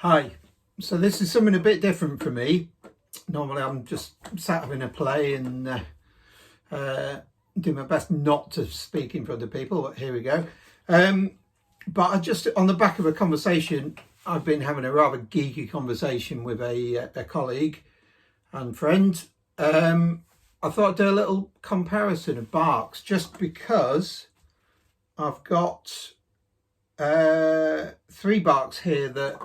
Hi, so this is something a bit different for me. Normally I'm just sat having a play and do my best not to speak in front of people, but here we go. But I just, on the back of a conversation, I've been having a rather geeky conversation with a colleague and friend. I thought I'd do a little comparison of Bachs just because I've got 3 Bachs here that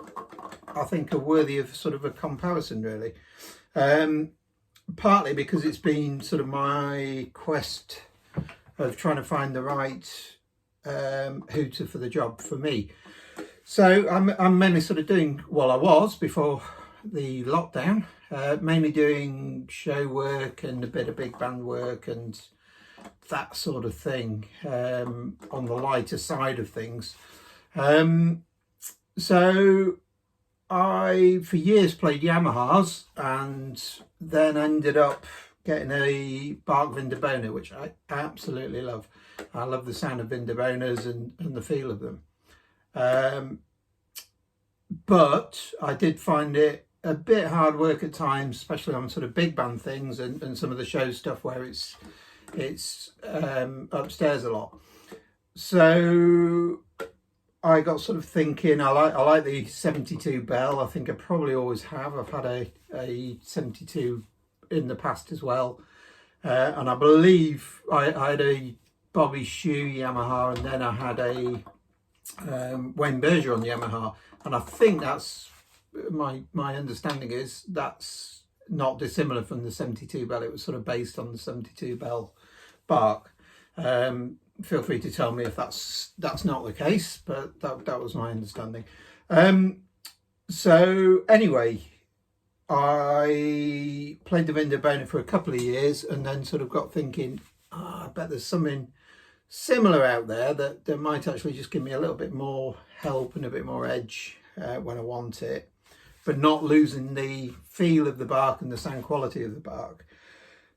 I think are worthy of sort of a comparison, really. Partly because it's been sort of my quest of trying to find the right hooter for the job for me. So I'm mainly sort of doing, well, I was before the lockdown, mainly doing show work and a bit of big band work and that sort of thing, on the lighter side of things. So I, for years, played Yamahas and then ended up getting a Bach Vindabona, which I absolutely love. I love the sound of Vindabonas and the feel of them. But I did find it a bit hard work at times, especially on sort of big band things and some of the show stuff where it's upstairs a lot. So I got sort of thinking, I like the 72 bell. I think I probably always have. I've had a 72 in the past as well. And I believe I had a Bobby Shoe Yamaha, and then I had a Wayne Bergeron Yamaha. And I think that's, my understanding is that's not dissimilar from the 72 bell. It was sort of based on the 72 bell Bach. Feel free to tell me if that's not the case, but that was my understanding. So anyway, I played the Vindabona for a couple of years and then sort of got thinking, I bet there's something similar out there that might actually just give me a little bit more help and a bit more edge when I want it, but not losing the feel of the Bach and the sound quality of the Bach.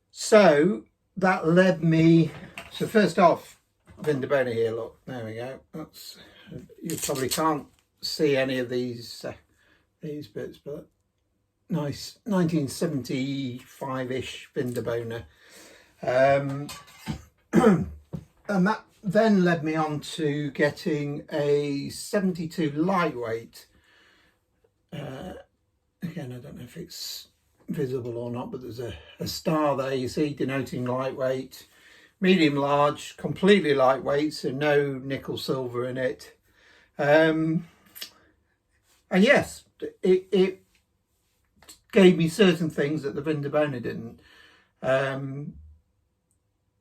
So that led me, so first off, Vindabona here, look, there we go. That's, you probably can't see any of these bits, but nice 1975-ish Vindabona. And that then led me on to getting a 72 lightweight. Again, I don't know if it's visible or not, but there's a star there, you see, denoting lightweight. Medium large, completely lightweight, so no nickel silver in it. And yes, it gave me certain things that the Vindabona didn't.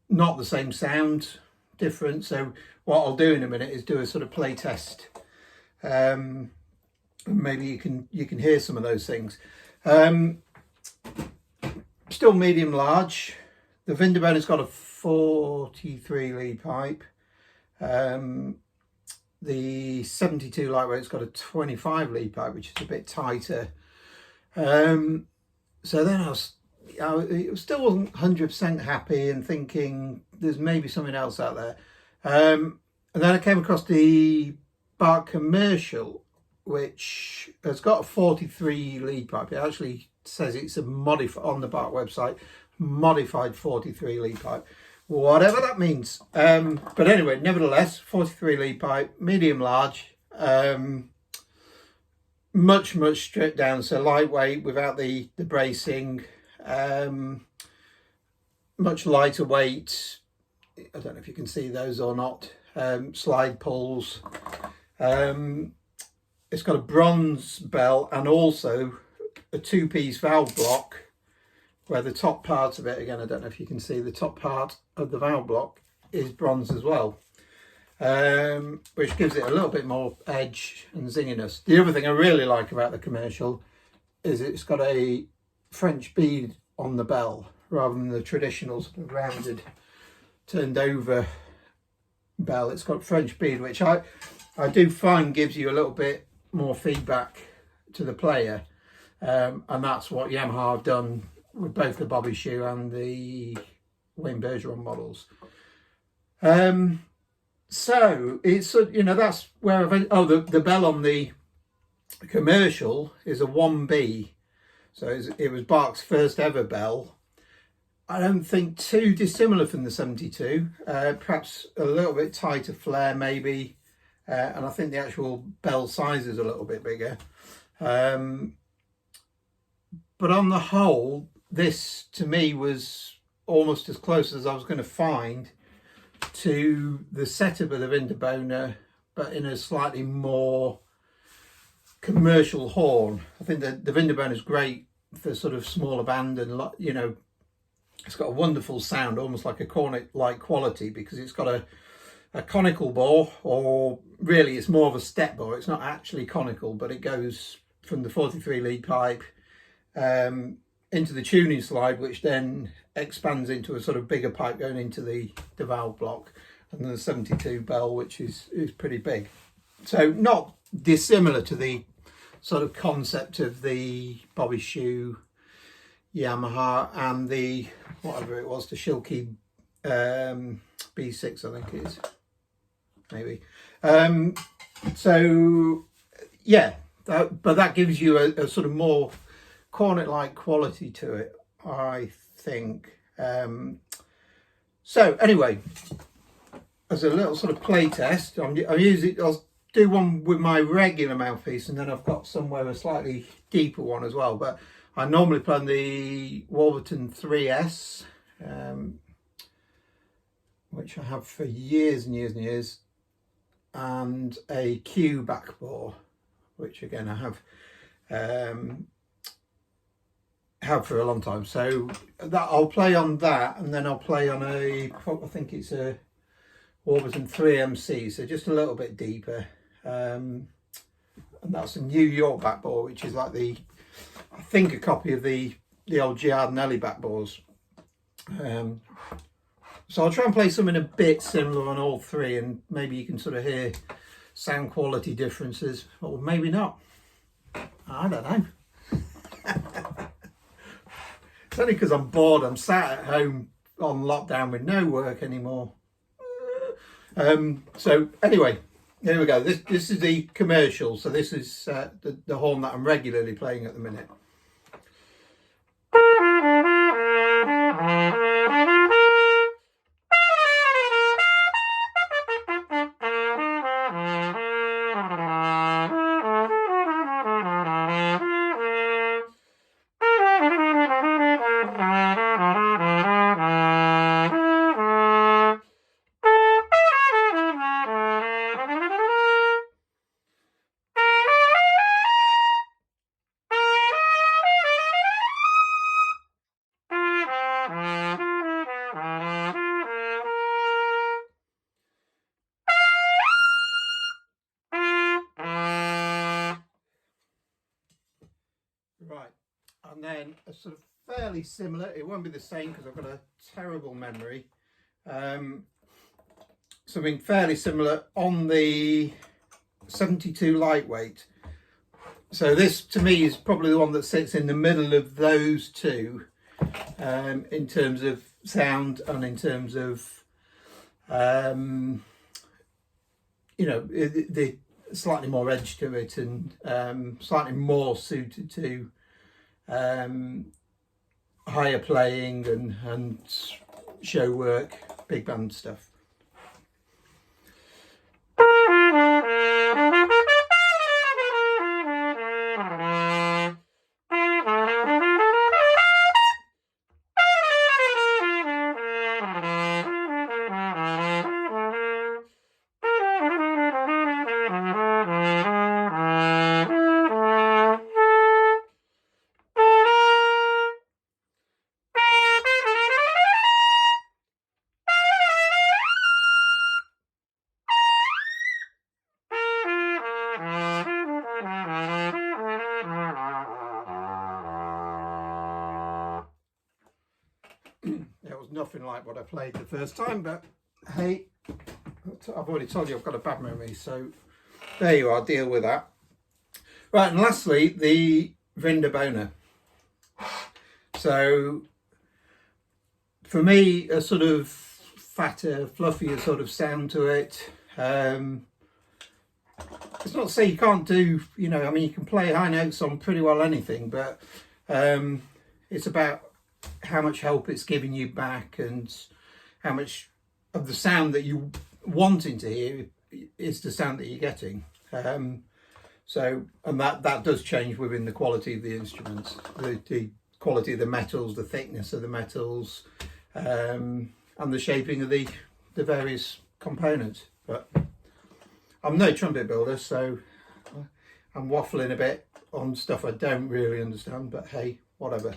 Not the same sound, different. So what I'll do in a minute is do a sort of play test. Maybe you can hear some of those things. Still medium large. The Vindabona's got a 43 lead pipe. The 72 lightweight's got a 25 lead pipe, which is a bit tighter. So then I still wasn't 100% happy and thinking there's maybe something else out there. And then I came across the Bach Commercial, which has got a 43 lead pipe. It actually says it's a modified, on the Bach website, modified 43 lead pipe, whatever that means. But anyway, nevertheless, 43 lead pipe, medium large, much stripped down, so lightweight without the bracing, much lighter weight. I don't know if you can see those or not. Slide pulls. It's got a bronze bell and also a 2-piece valve block, where the top part of it, again, I don't know if you can see, the top part of the valve block is bronze as well, which gives it a little bit more edge and zinginess. The other thing I really like about the Commercial is it's got a French bead on the bell rather than the traditional sort of rounded, turned over bell. It's got French bead, which I do find gives you a little bit more feedback to the player, and that's what Yamaha have done with both the Bobby Shoe and the Wayne Bergeron models. So it's, you know, that's where I've, the bell on the commercial is a 1B. So it was Bach's first ever bell. I don't think too dissimilar from the 72, perhaps a little bit tighter flare maybe, and I think the actual bell size is a little bit bigger. But on the whole, this to me was almost as close as I was going to find to the setup of the Vindabona, but in a slightly more commercial horn. I think that the Vindabona is great for sort of smaller band, and you know, it's got a wonderful sound, almost like a cornet-like quality, because it's got a conical bore, or really it's more of a step bore. It's not actually conical, but it goes from the 43 lead pipe into the tuning slide, which then expands into a sort of bigger pipe going into the valve block, and then the 72 bell, which is pretty big. So not dissimilar to the sort of concept of the Bobby Shoe Yamaha and the whatever it was, the Shilky B6, I think it is, maybe. So yeah, but that gives you a sort of more cornet-like quality to it, I think. So anyway, as a little sort of play test, I'll do one with my regular mouthpiece, and then I've got somewhere a slightly deeper one as well. But I normally play on the Wolverton 3S, which I have for years and years and years, and a Q back bore, which again I have for a long time. So that I'll play on that, and then I'll play on I think it's a Wolverton 3MC, so just a little bit deeper. And that's a New York back bore, which is like I think a copy of the old Giardinelli back bores. So I'll try and play something a bit similar on all three, and maybe you can sort of hear sound quality differences, or maybe not. I don't know. It's only because I'm bored. I'm sat at home on lockdown with no work anymore. So anyway, here we go. This is the commercial. So this is the horn that I'm regularly playing at the minute. Right, and then a sort of fairly similar, it won't be the same because I've got a terrible memory, something fairly similar on the 72 lightweight. So this to me is probably the one that sits in the middle of those two, in terms of sound and in terms of you know, the slightly more edge to it, and slightly more suited to higher playing and show work, big band stuff. It was nothing like what I played the first time, but hey, I've already told you I've got a bad memory, so there you are, deal with that. Right, and lastly, the Vindabona. So for me, a sort of fatter, fluffier sort of sound to it. it's not to say you can't do, you know, I mean, you can play high notes on pretty well anything, but it's about how much help it's giving you back and how much of the sound that you wanting to hear is the sound that you're getting. So, and that does change within the quality of the instruments, the quality of the metals, the thickness of the metals, and the shaping of the various components. But I'm no trumpet builder, so I'm waffling a bit on stuff I don't really understand, but hey, whatever.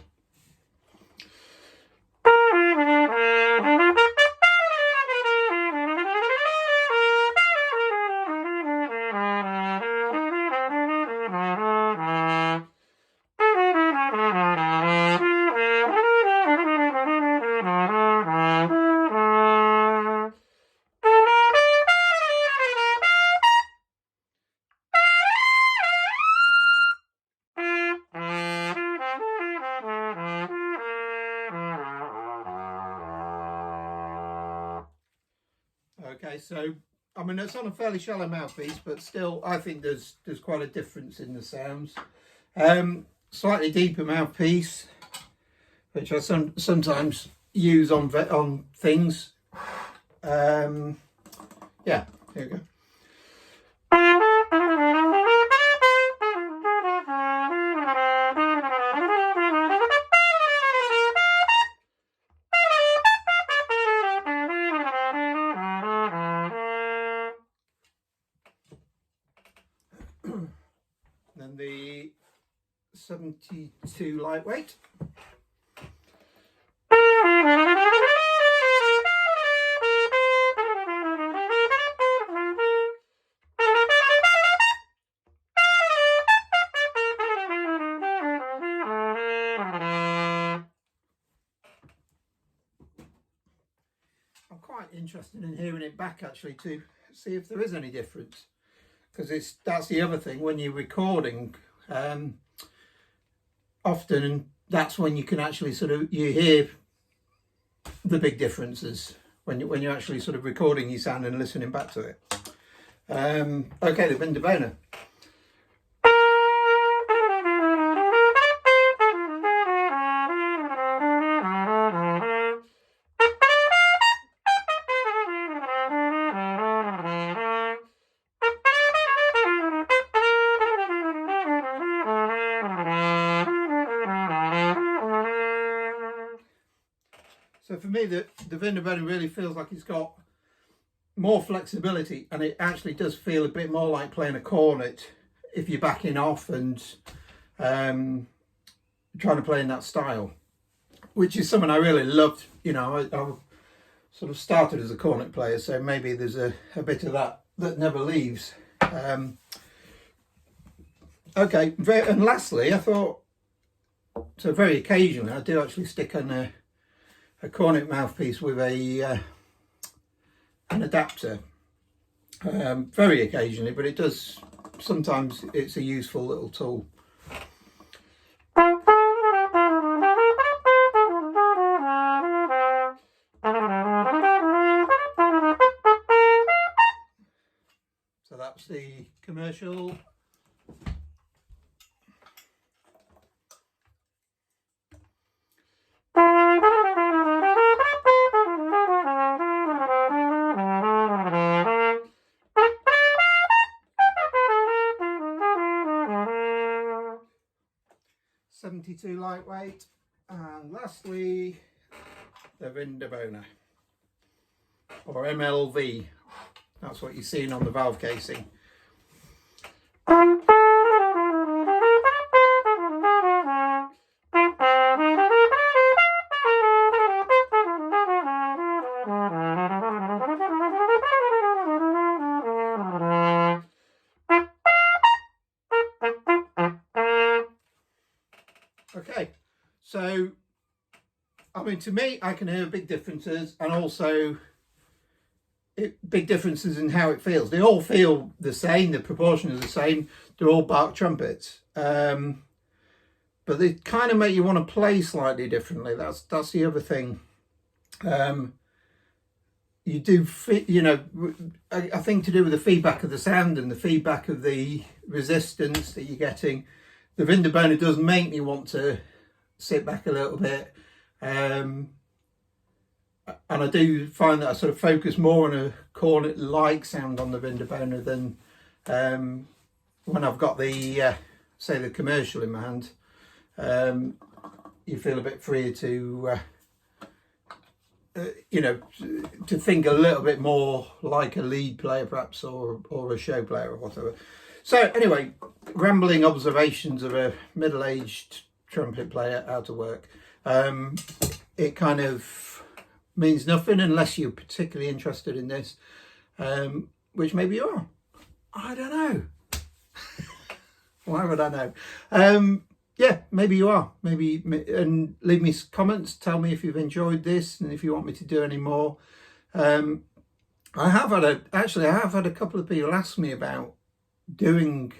Okay, so I mean it's on a fairly shallow mouthpiece, but still I think there's quite a difference in the sounds. Slightly deeper mouthpiece, which I sometimes use on things. Yeah, here we go. Then the 72 lightweight. I'm quite interested in hearing it back actually to see if there is any difference, because that's the other thing when you're recording. Often that's when you can actually you hear the big differences when you're actually sort of recording your sound and listening back to it. Okay, the Vindabona. So for me, the Vindabona really feels like it's got more flexibility, and it actually does feel a bit more like playing a cornet if you're backing off and trying to play in that style, which is something I really loved. You know, I sort of started as a cornet player, so maybe there's a bit of that never leaves. Okay, and lastly, I thought, so very occasionally I do actually stick on a cornet mouthpiece with an adapter, very occasionally, but it does, sometimes it's a useful little tool. So that's the commercial. .72 lightweight, and lastly the Vindabona, or MLV. That's what you're seeing on the valve casing. Okay, so I mean, to me, I can hear big differences, and also big differences in how it feels. They all feel the same, the proportion is the same, they're all Bach trumpets, but they kind of make you want to play slightly differently. That's the other thing. you do fit, you know, I think to do with the feedback of the sound and the feedback of the resistance that you're getting, the Vindabona does make me want to sit back a little bit. And I do find that I sort of focus more on a cornet-like sound on the Vindabona than when I've got the, say, the commercial in my hand. You feel a bit freer to, you know, to think a little bit more like a lead player perhaps, or a show player or whatever. So anyway, rambling observations of a middle-aged trumpet player out of work. It kind of means nothing unless you're particularly interested in this, which maybe you are. I don't know. Why would I know? Yeah, maybe you are. Maybe, and leave me comments. Tell me if you've enjoyed this and if you want me to do any more. I have had a couple of people ask me about doing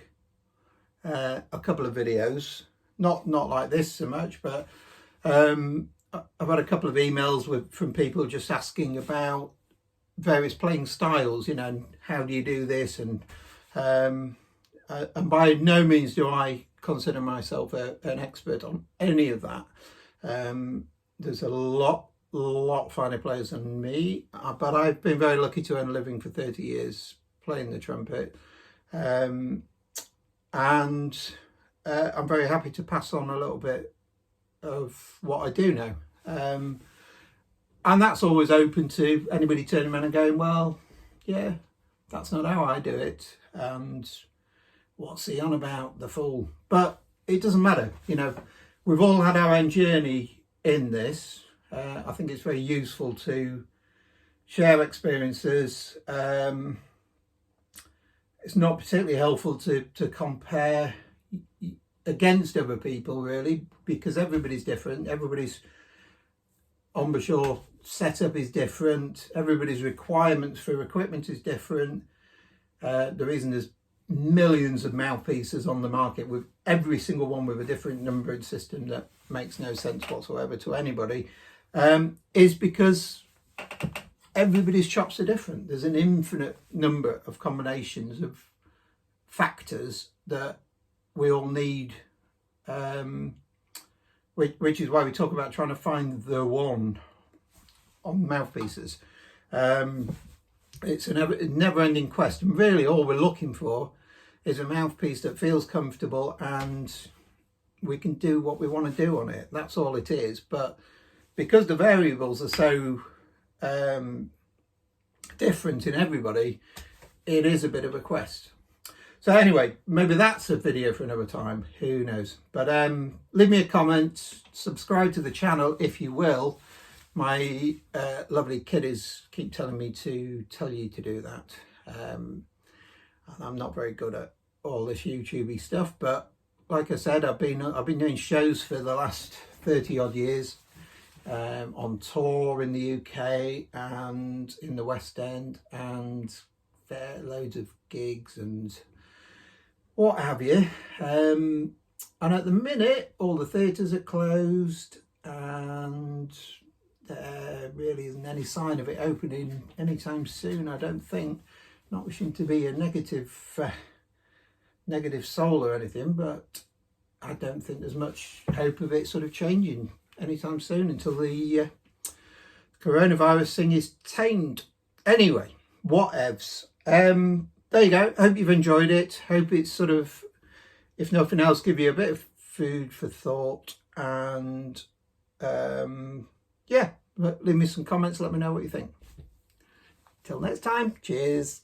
a couple of videos. Not like this so much, but I've had a couple of emails from people just asking about various playing styles. You know, how do you do this? And by no means do I consider myself an expert on any of that. There's a lot finer players than me, but I've been very lucky to earn a living for 30 years playing the trumpet, and I'm very happy to pass on a little bit of what I do know, and that's always open to anybody turning around and going, well, yeah, that's not how I do it, and what's he on about, the fool? But it doesn't matter, you know, we've all had our own journey in this. I think it's very useful to share experiences. It's not particularly helpful to compare against other people, really, because everybody's different. Everybody's embouchure setup is different. Everybody's requirements for equipment is different. The reason there's millions of mouthpieces on the market, with every single one with a different numbering system that makes no sense whatsoever to anybody, is because everybody's chops are different. There's an infinite number of combinations of factors that we all need, which is why we talk about trying to find the one on mouthpieces. It's a never-ending quest, and really all we're looking for is a mouthpiece that feels comfortable and we can do what we want to do on it. That's all it is. But because the variables are so different in everybody, it is a bit of a quest. So anyway, maybe that's a video for another time, who knows. But leave me a comment, subscribe to the channel if you will. My lovely kiddies keep telling me to tell you to do that. And I'm not very good at all this YouTubey stuff, but like I said, I've been doing shows for the last 30 odd years, on tour in the UK and in the West End, and loads of gigs and what have you. And at the minute, all the theatres are closed, and there really isn't any sign of it opening anytime soon, I don't think. Not wishing to be a negative soul or anything, but I don't think there's much hope of it sort of changing anytime soon until the coronavirus thing is tamed. Anyway, whatevs. There you go. Hope you've enjoyed it. Hope it's sort of, if nothing else, give you a bit of food for thought. And yeah, leave me some comments. Let me know what you think. Till next time. Cheers.